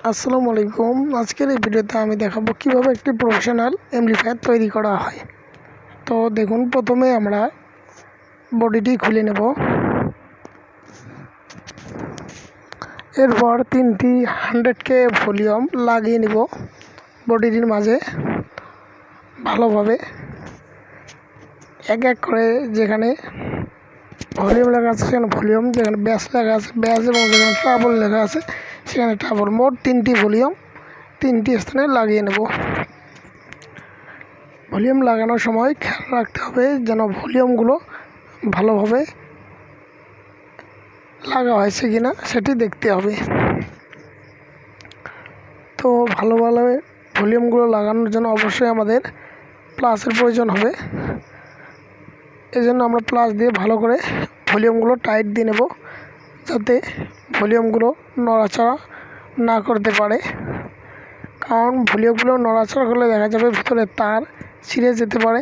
আসসালামু আলাইকুম। আজকের এই ভিডিওতে আমি দেখাবো কিভাবে একটি প্রফেশনাল অ্যামপ্লিফায়ার তৈরি করা হয়। তো দেখুন, প্রথমে আমরা বডিটি খুলে নেব। এরপর 3টি 100K ভলিউম লাগিয়ে নিব বডিটির মাঝে ভালোভাবে। এক এক করে যেখানে ভলিউম লেখা আছে সেখানে ভলিউম, যেখানে ব্যাস লেখা আছে ব্যাস, এবং যেখানে ট্রাবল লেখা আছে সেখানে ট্রাবল, মোট 3টি ভলিউম 3টি স্থানে লাগিয়ে নেব। ভলিউম লাগানোর সময় খেয়াল রাখতে হবে যেন ভলিউমগুলো ভালোভাবে লাগা হয়েছে কিনা সেটি দেখতে হবে। তো ভালোভাবে ভলিউমগুলো লাগানোর জন্য অবশ্যই আমাদের প্লাসের প্রয়োজন হবে। এজন্য আমরা প্লাস দিয়ে ভালো করে ভলিউমগুলো টাইট দিয়ে নেব, যাতে ভলিউমগুলো নড়াচড়া না করতে পারে। কারণ ভলিউমগুলো নড়াচড়া করলে দেখা যাবে ভিতরে তার ছিঁড়ে যেতে পারে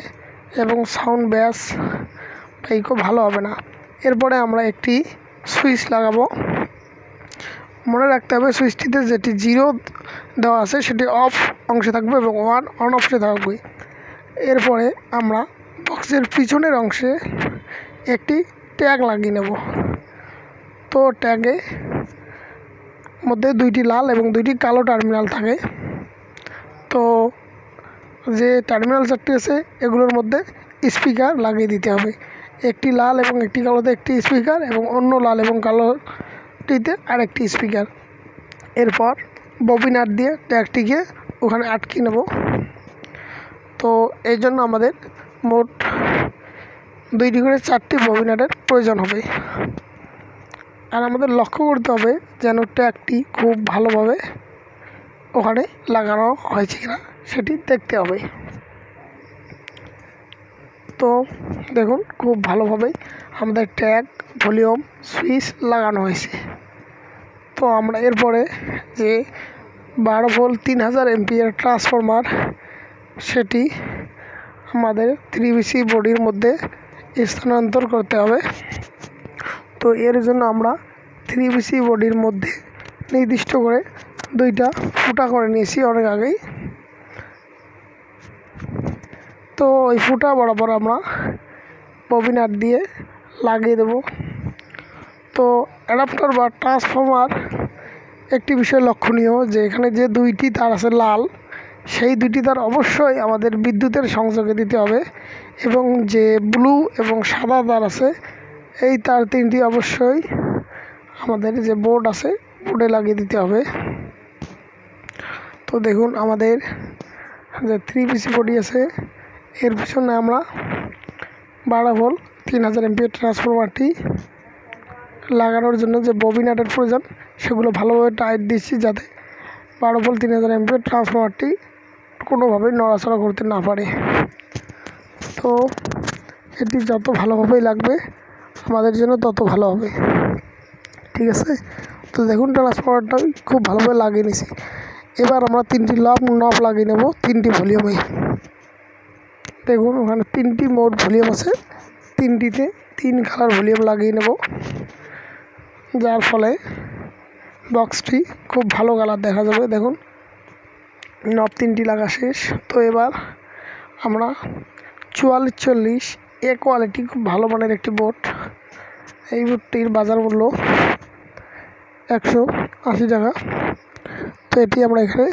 এবং সাউন্ড ব্যাস খুব ভালো হবে না। এরপরে আমরা একটি সুইচ লাগাবো। মনে রাখতে হবে সুইচটিতে যেটি 0 দেওয়া আছে সেটি অফ অংশে থাকবে এবং 1 অন অংশে থাকবে। এরপরে আমরা বক্সের পিছনের অংশে একটি ট্যাগ লাগিয়ে নেব। তো ট্যাগে মধ্যে 2টি লাল এবং 2টি কালো টার্মিনাল থাকে। তো যে টার্মিনাল 4টি আছে এগুলোর মধ্যে স্পিকার লাগিয়ে দিতে হবে। একটি লাল এবং একটি কালোতে একটি স্পিকার, এবং অন্য লাল এবং কালোটিতে আরেকটি স্পিকার। এরপর ববিনার দিয়ে ট্যাগটিকে ওখানে আটকে নেব। তো এই জন্য আমাদের মোট 2টি করে 4টি ববিনারের প্রয়োজন হবে। আর আমাদের লক্ষ্য করতে হবে যেন ট্যাগটি খুব ভালোভাবে ওখানে লাগানো হয়েছে কিনা সেটি দেখতে হবে। তো দেখুন, খুব ভালোভাবে আমাদের ট্যাগ, ভলিউম, সুইচ লাগানো হয়েছে। তো আমরা এরপরে যে 12 ভোল্ট 3000 এমপিয়ার ট্রান্সফরমার সেটি আমাদের 3BC বডির মধ্যে স্থানান্তর করতে হবে। তো এর জন্য আমরা 3BC বডির মধ্যে নির্দিষ্ট করে 2টা ফুটা করে নিয়েছি অনেক আগেই। তো ওই ফুটা বরাবর আমরা ববিনার দিয়ে লাগিয়ে দেব। তো অ্যাডাপ্টার বা ট্রান্সফরমার একটি বিষয় লক্ষণীয় যে এখানে যে 2টি তার আছে লাল, সেই 2টি তার অবশ্যই আমাদের বিদ্যুতের সংযোগে দিতে হবে, এবং যে ব্লু এবং সাদা তার আছে এই তার 3টি অবশ্যই আমাদের যে বোর্ড আছে বোর্ডে লাগিয়ে দিতে হবে। তো দেখুন, আমাদের যে 3BC বডি আছে এর পিছনে আমরা 12 ভোল্ট 3000 এমপিয়ার ট্রান্সফরমারটি লাগানোর জন্য যে ববিনাটের প্রয়োজন সেগুলো ভালোভাবে টাইট দিচ্ছি, যাতে 12 ভোল্ট 3000 এমপিয়ার ট্রান্সফরমারটি কোনোভাবেই নড়াচড়া করতে না পারে। তো এটি যত ভালোভাবেই লাগবে আমাদের জন্য তত ভালো হবে, ঠিক আছে। তো দেখুন, ট্রান্সফরমারটা খুব ভালোভাবে লাগিয়ে নিয়েছি। এবার আমরা 3টি নব লাগিয়ে নেব 3টি ভলিউমে। দেখুন, ওখানে 3টি মোট ভলিউম আছে, 3টিতে 3 কালার ভলিউম লাগিয়ে নেব, যার ফলে বক্সটি খুব ভালো কালার দেখা যাবে। দেখুন, নব 3টি লাগা শেষ। তো এবার আমরা 4440 এ কোয়ালিটি খুব ভালো মানের একটি বোর্ড, এই বোর্ডটির বাজার মূল্য 180 টাকা। তো এটি আমরা এখানে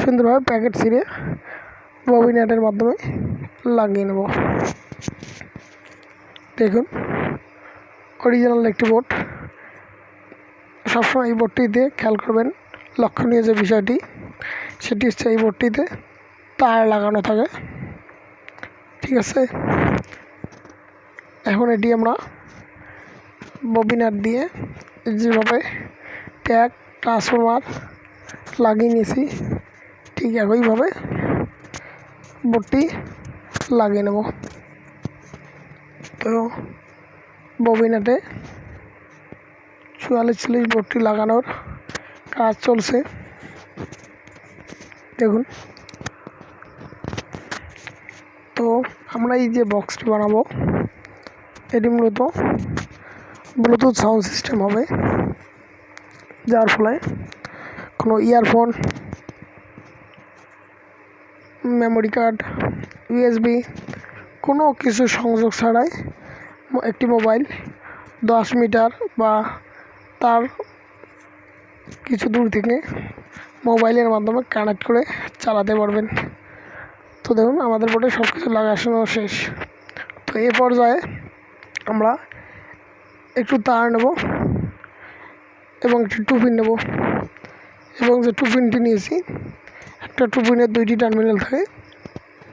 সুন্দরভাবে প্যাকেট ছিঁড়ে ববিনাটের মাধ্যমে লাগিয়ে নেব। দেখুন, অরিজিনাল একটি বোর্ড। সবসময় এই বোর্ডটিতে খেয়াল করবেন, লক্ষণীয় যে বিষয়টি সেটি হচ্ছে এই বোর্ডটিতে তার লাগানো থাকে, ঠিক আছে। এখন এটি আমরা ববিনাট দিয়ে যেভাবে ট্যাগ ট্রান্সফরমার লাগিয়ে নিয়েছি ঠিক একইভাবে বোর্ডটি লাগিয়ে নেব। তো ববিনাটে 4440 বোর্ডটি লাগানোর কাজ চলছে। দেখুন, তো আমরা এই যে বক্সটি বানাবো এটি মূলত ব্লুটুথ সাউন্ড সিস্টেম হবে, যার ফলে কোনো ইয়ারফোন, মেমোরি কার্ড, ইউএসবি কোনো কিছু সংযোগ ছাড়াই একটি মোবাইল 10 মিটার বা তার কিছু দূর থেকে মোবাইলের মাধ্যমে কানেক্ট করে চালাতে পারবেন। তো দেখুন আমাদের বোর্ডে সব কিছু লাগানো শেষ। তো এই পর্যায়ে আমরা একটু তার নেব এবং একটি টুপিন নেব, এবং যে টুপিনটি নিয়েছি একটা টুপিনের 2টি টার্মিনাল থাকে।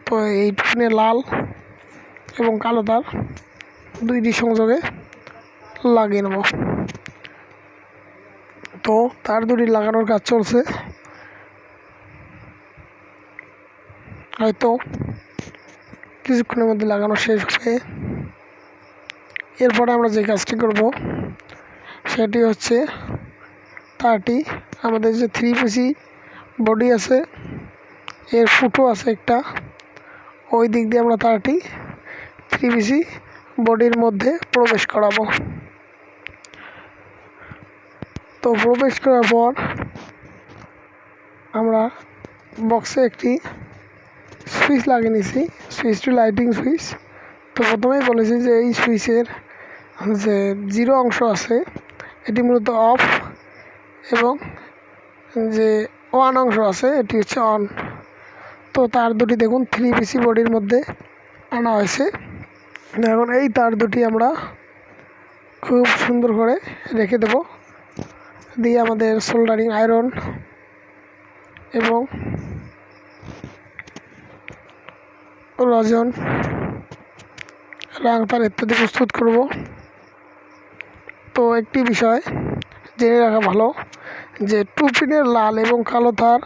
তো এই টুপিনে লাল এবং কালো তার 2টি সংযোগে লাগিয়ে নেব। তো তার 2টি লাগানোর কাজ চলছে, হয়তো কিছুক্ষণের মধ্যে লাগানো শেষ হবে। এরপরে আমরা যে কাজটি করব সেটি হচ্ছে তারটি আমাদের যে 3 পিসি বডি আছে এর ফুটো আছে একটা, ওই দিক দিয়ে আমরা তারটি 3 পিসি বডির মধ্যে প্রবেশ করাবো। তো প্রবেশ করার পর আমরা বক্সে একটি সুইচ লাগিয়ে নিয়েছি, সুইচটি লাইটিং সুইচ। তো প্রথমেই বলেছি যে এই সুইচের যে 0 অংশ আছে এটি মূলত অফ, এবং যে 1 অংশ আছে এটি হচ্ছে অন। তো তার 2টি দেখুন 3 পিসি বডির মধ্যে আনা হয়েছে। এখন এই তার 2টি আমরা খুব সুন্দর করে রেখে দেব, দিয়ে আমাদের সোল্ডারিং আয়রন এবং রজন, রাং তার ইত্যাদি প্রস্তুত করব। তো একটি বিষয় জেনে রাখা ভালো যে টুপিনের লাল এবং কালো তার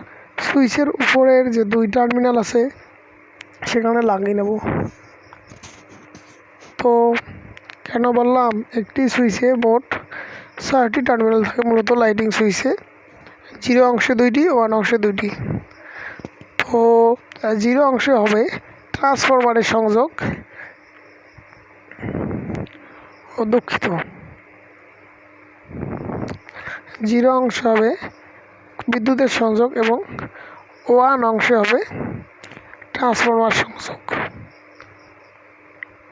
সুইচের উপরের যে 2 টার্মিনাল আছে সেখানে লাগিয়ে নেব। তো কেন বললাম, একটি সুইচে মোট 4টি টার্মিনাল থাকে মূলত লাইটিং সুইচে, 0 অংশে 2টি, 1 অংশে 2টি। তো 0 অংশে হবে ট্রান্সফরমারের সংযোগ, দুঃখিত 0 অংশ হবে বিদ্যুতের সংযোগ এবং 1 অংশে হবে ট্রান্সফরমার সংযোগ।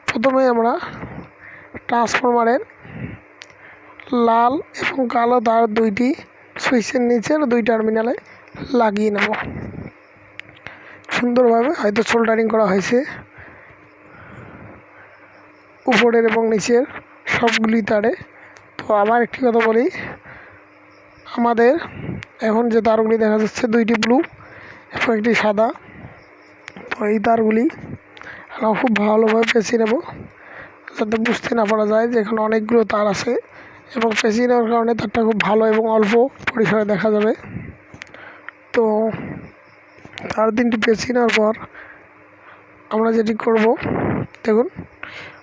প্রথমে আমরা ট্রান্সফরমারের লাল এবং কালো তার 2টি সুইচের নিচের 2 টার্মিনালে লাগিয়ে নেব সুন্দরভাবে। হয়তো সোল্ডারিং করা হয়েছে উপরের এবং নিচের সবগুলি তারে। তো আবার একটি কথা বলি, আমাদের এখন যে তারগুলি দেখা যাচ্ছে 2টি ব্লু এবং একটি সাদা। তো এই তারগুলি আমরা খুব ভালোভাবে পেঁচিয়ে নেব যাতে বুঝতে না পারা যায় যে এখানে অনেকগুলো তার আছে, এবং পেঁচিয়ে নেওয়ার কারণে তারটা খুব ভালো এবং অল্প পরিসরে দেখা যাবে। তো তার 3টি পেঁচিয়ে নেওয়ার পর আমরা যেটি করব দেখুন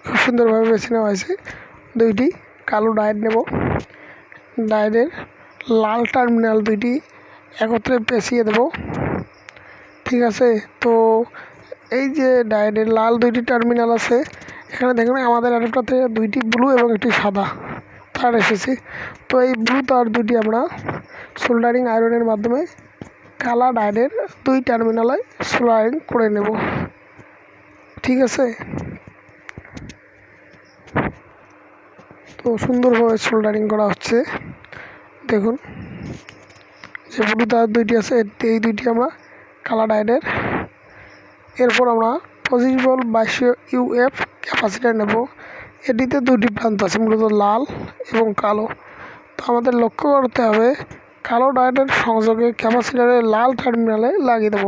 খুব সুন্দরভাবে পেঁচিয়ে নেওয়া হয়েছে। 2টি কালো ডায়োড নেব, ডায়োডের লাল টার্মিনাল 2টি একত্রে পেঁচিয়ে দেব, ঠিক আছে। তো এই যে ডায়োডের লাল 2টি টার্মিনাল আছে এখানে দেখুন আমাদের অ্যাডাপ্টারতে 2টি ব্লু এবং একটি সাদা তার এসেছে। তো এই ব্লু তার 2টি আমরা সোল্ডারিং আয়রনের মাধ্যমে কালা ডায়োডের 2 টার্মিনালে সোল্ডারিং করে নেব, ঠিক আছে। তো সুন্দরভাবে সোল্ডারিং করা হচ্ছে। দেখুন যে ব্লু তার 2টি আছে এই 2টি আমরা কালা ডায়োডের। এরপর আমরা 25 ভোল্ট 2200 ইউএফ ক্যাপাসিটার নেব। এটিতে 2টি প্রান্ত আছে মূলত লাল এবং কালো। তো আমাদের লক্ষ্য করতে হবে কালো ডায়োডের সংযোগে ক্যাপাসিটারের লাল টার্মিনালে লাগিয়ে দেব।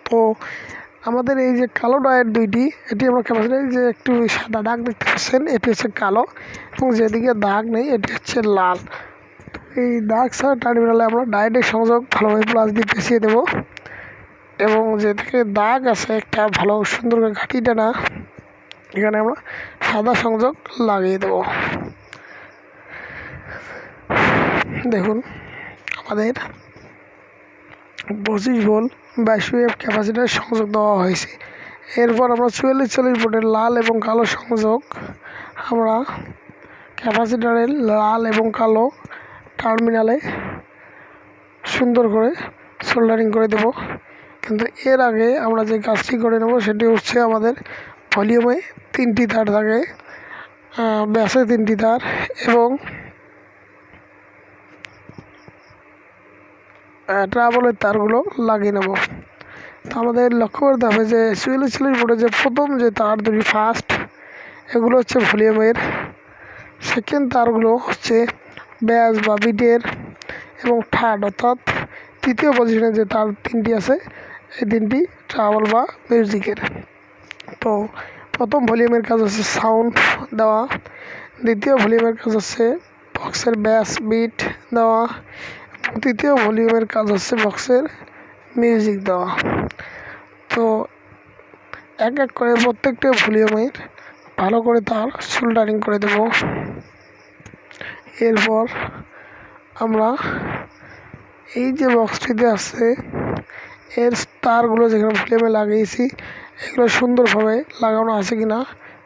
তো আমাদের এই যে কালো ডায়োড 2টি এটি আমরা ক্যাপাসিটারে যে একটু সাদা দাগ দেখতে পাচ্ছেন এটি হচ্ছে কালো, এবং যেদিকে দাগ নেই এটি হচ্ছে লাল। তো এই দাগ ছাড়া টার্মিনালে আমরা ডায়োডের সংযোগ ভালোভাবে প্লাস দিয়ে পেঁচিয়ে দেবো, এবং যেদিকে দাগ আছে একটা ভালো সুন্দর করে ঘাটি টানা এখানে আমরা সাদা সংযোগ লাগিয়ে দেব। দেখুন আমাদের 25 ভোল্ট 2200 ইউএফ ক্যাপাসিটার সংযোগ দেওয়া হয়েছে। এরপর আমরা 44 ভোল্টের লাল এবং কালো সংযোগ আমরা ক্যাপাসিটারের লাল এবং কালো টার্মিনালে সুন্দর করে সোল্ডারিং করে দেব। কিন্তু এর আগে আমরা যে কাজটি করে নেব সেটি হচ্ছে আমাদের ভলিউমে 3টি তার থাকে, ব্যাসে 3টি তার এবং ট্রাবলের তারগুলো লাগিয়ে নেব। তো আমাদের লক্ষ্য করতে হবে যে 44 বোর্ডে যে প্রথম যে তার দুটি ফার্স্ট, এগুলো হচ্ছে ভলিউমের। সেকেন্ড তারগুলো হচ্ছে ব্যাস বা বিটের এবং থার্ড অর্থাৎ তৃতীয় পজিশনে যে তার 3টি আছে এই 3টি ট্রাবল বা মিউজিকের। তো প্রথম ভলিউমের কাজ হচ্ছে সাউন্ড দেওয়া, দ্বিতীয় ভলিউমের কাজ হচ্ছে বক্সের ব্যাস বিট দেওয়া, তৃতীয় ভলিউমের কাজ হচ্ছে বক্সের মিউজিক দেওয়া। তো এক এক করে প্রত্যেকটা ভলিউমের ভালো করে তার সোল্ডারিং করে দেব। এরপর আমরা এই যে বক্সটিতে আছে এর তারগুলো যেখানে ভলিউমে লাগিয়েছি এগুলো সুন্দরভাবে লাগানো আছে কিনা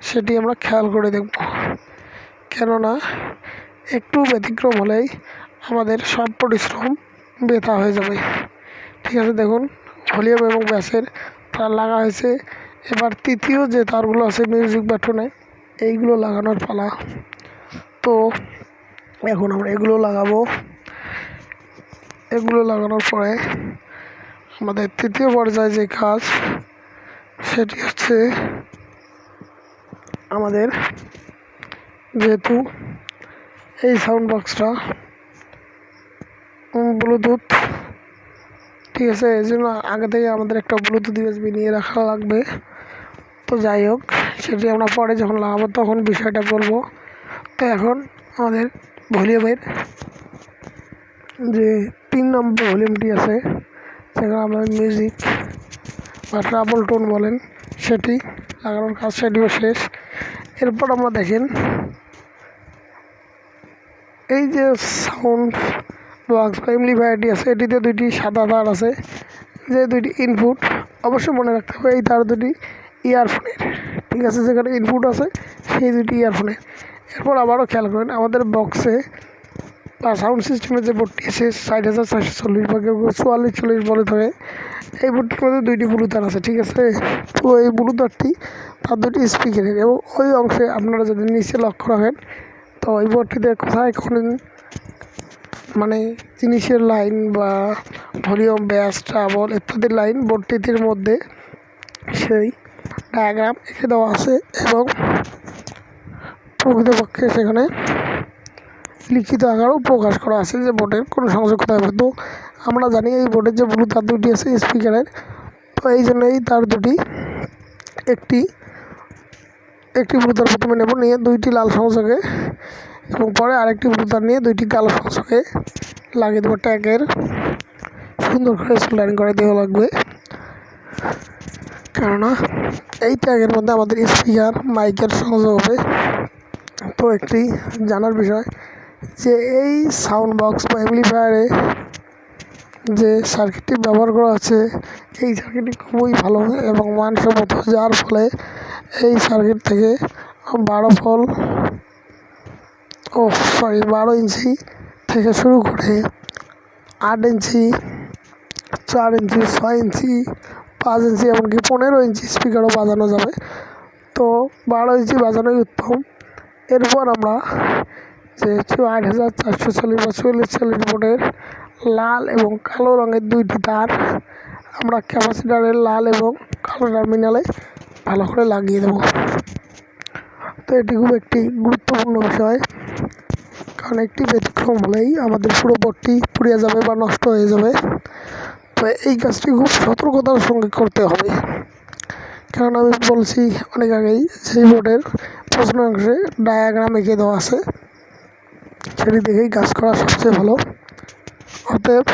সেটি আমরা খেয়াল করে দেখব, কেননা একটু ব্যতিক্রম হলেই আমাদের সব পরিশ্রম বৃথা হয়ে যাবে। ঠিক আছে, দেখুন ভলিউম এবং ব্যাসের তার লাগা হয়েছে। এবার তৃতীয় যে তারগুলো আছে মিউজিক বাটনে এইগুলো লাগানোর পালা। তো এখন আমরা এগুলো লাগাবো। এগুলো লাগানোর পরে আমাদের তৃতীয় পর্যায়ে যে কাজ সেটি হচ্ছে আমাদের যেহেতু এই সাউন্ড বক্সটা ব্লুটুথ, ঠিক আছে, এই জন্য আগে থেকে আমাদের একটা ব্লুটুথ ইউএসবি নিয়ে রাখা লাগবে। তো যাই হোক, সেটি আমরা পরে যখন লাগাবো তখন বিষয়টা বলবো। তো এখন আমাদের ভলিউমের যে 3 নম্বর ভলিউমটি আছে সেখানে আমাদের মিউজিক বা ট্রাবল টোন বলেন সেটি লাগানোর কাজ সেটিও শেষ। এরপর আমরা দেখেন এই যে সাউন্ড বক্স বা এমপ্লিফায়ারটি আছে এটিতে 2টি সাদা তার আছে, যে 2টি ইনপুট। অবশ্যই মনে রাখতে হবে এই তার 2টি ইয়ারফোনের, ঠিক আছে, যেখানে ইনপুট আছে সেই 2টি ইয়ারফোনের। এরপর আবারও খেয়াল করেন আমাদের বক্সে বা সাউন্ড সিস্টেমের যে বোর্ডটি আছে 60,440 বা কেউ 4440 বলে থাকে, এই বোর্ডটির মধ্যে 2টি ব্লু তার আছে, ঠিক আছে। তো এই ব্লু তারটি তার 2টি স্পিকারের এবং ওই অংশে আপনারা যদি নিচে লক্ষ্য রাখেন তো এই বোর্ডটিতে কোথায় কোনো মানে জিনিসের লাইন বা ভলিউম ব্যাস ট্রাবল ইত্যাদি লাইন বোর্ডটির মধ্যে সেই ডায়াগ্রাম এঁকে দেওয়া আছে এবং প্রকৃতপক্ষে সেখানে লিখিত আকারেও প্রকাশ করা আছে যে বোর্ডের কোনো সংযোগ কোথায় হবে। তো আমরা জানি এই বোর্ডের যে ব্লু তার 2টি আছে স্পিকারের, তো এই জন্য এই তার 2টি একটি ব্লু তার প্রথমে নেব, নিয়ে 2টি লাল সংযোগে এবং পরে আরেকটি ব্লু তার নিয়ে 2টি কালো সংযোগে লাগিয়ে দেবো। ট্যাগের সুন্দর করে সোল্ডারিং করে দেওয়া লাগবে, কেননা এই ট্যাগের মধ্যে আমাদের স্পিকার মাইকের সংযোগ হবে। তো একটি জানার বিষয় যে এই সাউন্ড বক্স বা অ্যাম্পলিফায়ারে যে সার্কিটটি ব্যবহার করা আছে এই সার্কিটটি খুবই ভালো এবং মানসম্মত, যার ফলে এই সার্কিট থেকে 12 ইঞ্চি থেকে শুরু করে 8 ইঞ্চি, 4 ইঞ্চি, 6 ইঞ্চি, 5 ইঞ্চি এমনকি 15 ইঞ্চি স্পিকারও বাজানো যাবে। তো 12 ইঞ্চি বাজানোই উত্তম। এরপর আমরা যে 8,440 বা 4440 বোর্ডের লাল এবং কালো রঙের 2টি তার আমরা ক্যাপাসিটারের লাল এবং কালো টার্মিনালে ভালো করে লাগিয়ে দেব। তো এটি খুব একটি গুরুত্বপূর্ণ বিষয়, কারণ একটি ব্যতিক্রম হলেই আমাদের পুরো বোর্ডটি পুড়িয়ে যাবে বা নষ্ট হয়ে যাবে। তো এই কাজটি খুব সতর্কতার সঙ্গে করতে হবে, কারণ আমি বলছি অনেক আগেই সেই বোর্ডের প্রশ্ন অংশে ডায়াগ্রাম এঁকে দেওয়া আছে, সেটি দেখেই কাজ করা সবচেয়ে ভালো। অতএব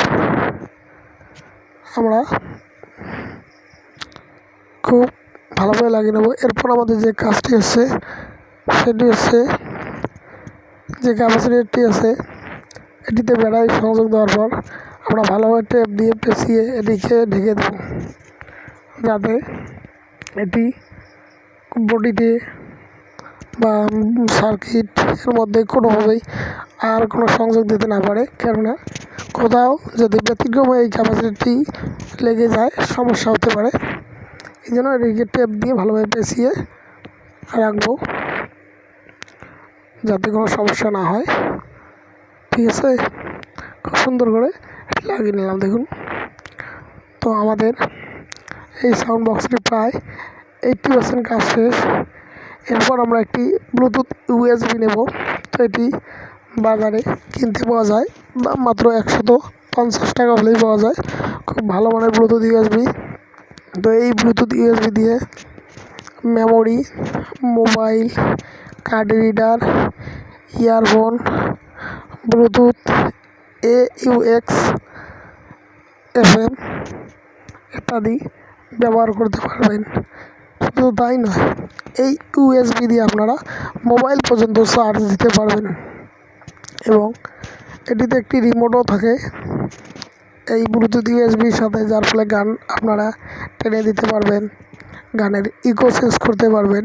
আমরা খুব ভালোভাবে লাগিয়ে নেব। এরপর আমাদের যে কাজটি হচ্ছে সেটি হচ্ছে যে ক্যাপাসিটরটি আছে এটিতে ব্যাটারি সংযোগ দেওয়ার পর আমরা ভালোভাবে টেপ দিয়ে পেঁচিয়ে এটিকে ঢেকে দেব, যাতে এটি বডিতে বা সার্কিটের মধ্যে কোনোভাবেই আর কোনো সংযোগ দিতে না পারে, কেননা কোথাও যদি ব্যতিক্রম এই ক্যাপাসিটি লেগে যায় সমস্যা হতে পারে। এই জন্য এটিকে টেপ দিয়ে ভালোভাবে পেঁচিয়ে রাখবো যাতে কোনো সমস্যা না হয়। ঠিক আছে, খুব সুন্দর করে লাগিয়ে নিলাম দেখুন। তো আমাদের এই সাউন্ড বক্সটি প্রায় 80% কাজ শেষ। এরপর আমরা একটি ব্লুটুথ ইউএসবি নেব। তো এটি বাজারে কিনতে পাওয়া যায় বা মাত্র 150 টাকা হলেই পাওয়া যায়, খুব ভালো মানের ব্লুটুথ ইউএসবি। তো এই ব্লুটুথ ইউএসবি দিয়ে memory, mobile, card reader, earphone, Bluetooth AUX FM ইত্যাদি ব্যবহার করতে পারবেন। শুধু তাই নয়, এই ইউএসবি দিয়ে আপনারা মোবাইল পর্যন্ত চার্জ দিতে পারবেন এবং এটিতে একটি রিমোটও থাকে এই ব্লুটুথ ইউএসবির সাথে, যার ফলে গান আপনারা টেনে দিতে পারবেন, গানের ইকো চেঞ্জ করতে পারবেন।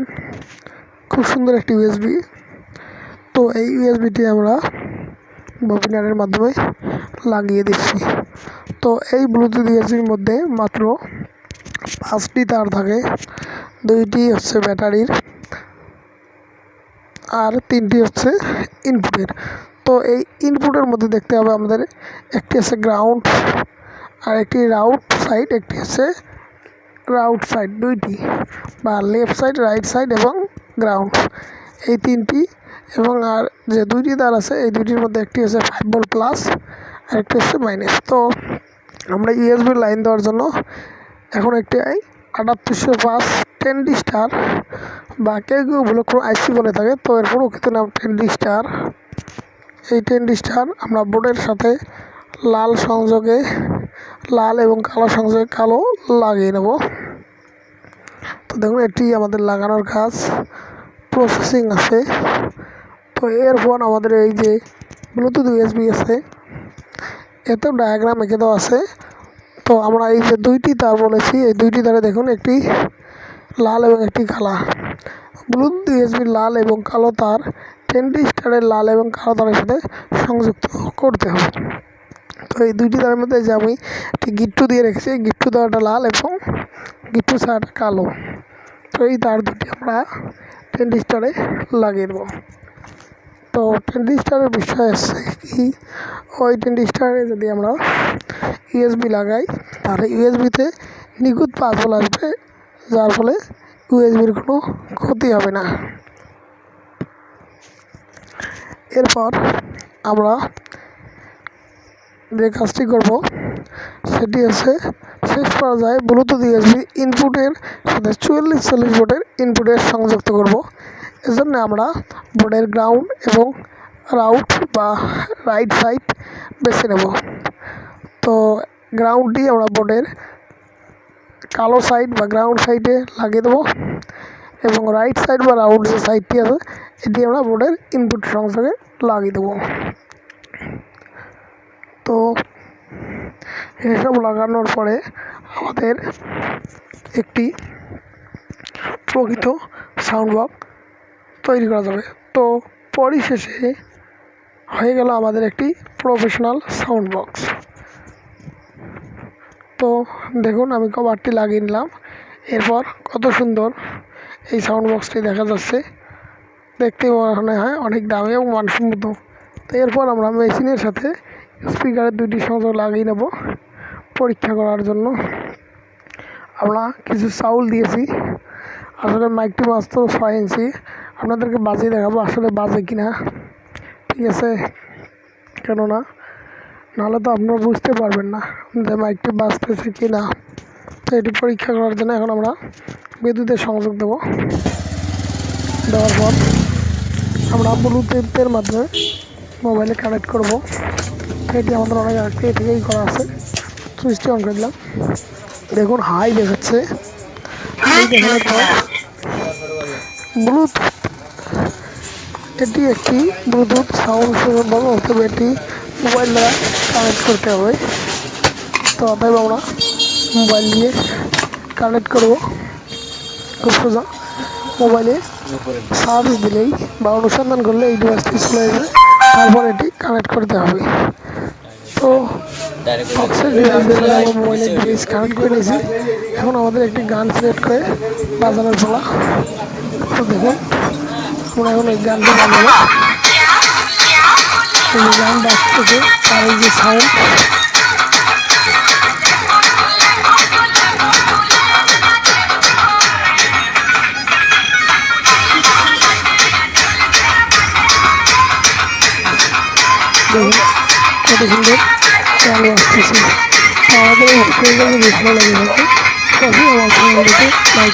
খুব সুন্দর একটি ইউএসবি। তো এই ইউএসবিটি আমরা ববিনারের মাধ্যমে লাগিয়ে দিচ্ছি। তো এই ব্লুটুথ ইউএসবির মধ্যে মাত্র 5টি তার থাকে, 2টি হচ্ছে ব্যাটারির আর 3টি হচ্ছে ইনপুটের। তো এই ইনপুটের মধ্যে দেখতে হবে আমাদের একটি আছে গ্রাউন্ড আর একটি রাউট সাইড, একটি হচ্ছে রাউট সাইড 2টি, বা লেফট সাইড, রাইট সাইড এবং গ্রাউন্ড, এই 3টি। এবং আর যে 2টি তার আছে এই 2টির মধ্যে একটি হচ্ছে 5 ভোল্ট প্লাস আর একটি হচ্ছে মাইনাস। তো আমরা ইউএসবির লাইন দেওয়ার জন্য এখন একটি 7805 10D স্টার বা কেউ বলে কোনো আইসি বলে থাকে, তো এর প্রকৃত নাম 10D স্টার। এই 10D স্টার আমরা বোর্ডের সাথে লাল সংযোগে লাল এবং কালো সংযোগে কালো লাগিয়ে নেব। তো দেখুন এটি আমাদের লাগানোর কাজ প্রসেসিং আছে। তো এরপর আমাদের এই যে ব্লুটুথ ইউএসবি আছে, এতেও ডায়াগ্রাম এঁকে দেওয়া আছে। তো আমরা এই যে 2টি তার বলেছি, এই 2টি তারে দেখুন একটি লাল এবং একটি কালা। ব্লুটুথ ইউএসবির লাল এবং কালো তার 10D স্টারের লাল এবং কালো তারের সাথে সংযুক্ত করতে হবে। তো এই 2টি তারের মধ্যে যে আমি একটি গিট্টু দিয়ে রেখেছি, গিট্টু দেওয়াটা লাল এবং গিট্টু ছাড়াটা কালো। তো এই তার 2টি আমরা 10D স্টারে লাগিয়ে দেবো। তো 10D স্টারের বিষয় আছে কি, ওই 10D স্টারে যদি আমরা ইউএসবি লাগাই তাহলে ইউএসবিতে নিখুঁত 5 ভোল্ট আসবে, যার ফলে ইউএসবির কোনো ক্ষতি হবে না। এরপর আমরা যে কাজটি করব সেটি হচ্ছে শেষ পর্যায়ে ব্লুটুথ ইউএসবি ইনপুটের সাথে 4440 ভোল্টের ইনপুটের সংযুক্ত করব। এজন্য আমরা বোর্ডের গ্রাউন্ড এবং রাউট বা রাইট সাইড বেছে নেব। তো গ্রাউন্ডটি আমরা বোর্ডের কালো সাইড বা গ্রাউন্ড সাইডে লাগিয়ে দেবো এবং রাইট সাইড বা রাউট যে সাইডটি আছে এটি আমরা বোর্ডের ইনপুট সংযোগে লাগিয়ে দেবো। তো এসব লাগানোর পরে আমাদের একটি প্রকৃত সাউন্ড বক্স তৈরি করা যাবে। তো পরিশেষে হয়ে গেল আমাদের একটি প্রফেশনাল সাউন্ড বক্স। তো দেখুন আমি কভারটি লাগিয়ে নিলাম। এরপর কত সুন্দর এই সাউন্ড বক্সটি দেখা যাচ্ছে, দেখতে মনে হয় অনেক দামি এবং মানসম্মত। তো এরপর আমরা মেশিনের সাথে স্পিকারের 2টি সংযোগ লাগিয়ে নেব পরীক্ষা করার জন্য। আমরা কিছু চাউল দিয়েছি, আসলে মাইকটি মাত্র 6 ইঞ্চি, আপনাদেরকে বাজিয়ে দেখাবো আসলে বাজে কিনা। ঠিক আছে, কেননা নাহলে তো আপনারা বুঝতে পারবেন না যে মাইকটি বাজতেছে কি না। তো এটি পরীক্ষা করার জন্য এখন আমরা বিদ্যুতের সংযোগ দেবো। দেওয়ার পর আমরা ব্লুটুথের মাধ্যমে মোবাইলে কানেক্ট করব। এটি আমাদের অনেক আগে থেকেই করা আছে। সুইচটি অন করে দিলাম, দেখুন হাই দেখাচ্ছে। হাই দেখানোর পর ব্লুটুথ, এটি একটি ব্লুটুথ সাউন্ড বলা হতে হবে, এটি মোবাইল দ্বারা কানেক্ট করতে হবে। তো অতএব আমরা মোবাইল দিয়ে কানেক্ট করব। খুব সোজা মোবাইলে সার্চ দিলেই বা অনুসন্ধান করলে এই ডিভাইসটি চলে যাবে, তারপর এটি কানেক্ট করতে হবে। তো বক্সের ডিভাইস দিয়ে আমরা মোবাইলের ডিভাইস কানেক্ট করে নিয়েছি। এখন আমাদের একটি গান সিলেক্ট করে বাজানোর ফলা। তো দেখুন আমরা এখন এই গানটা বাজাবো। এই গান বাজতেছে আর এই যে সাউন্ড, দেখুন কত সুন্দর গান বাজতেছে। আমাদের এই ভিডিওটা যদি ভালো লাগে থাকে তবে আমার চ্যানেলটিকে লাইক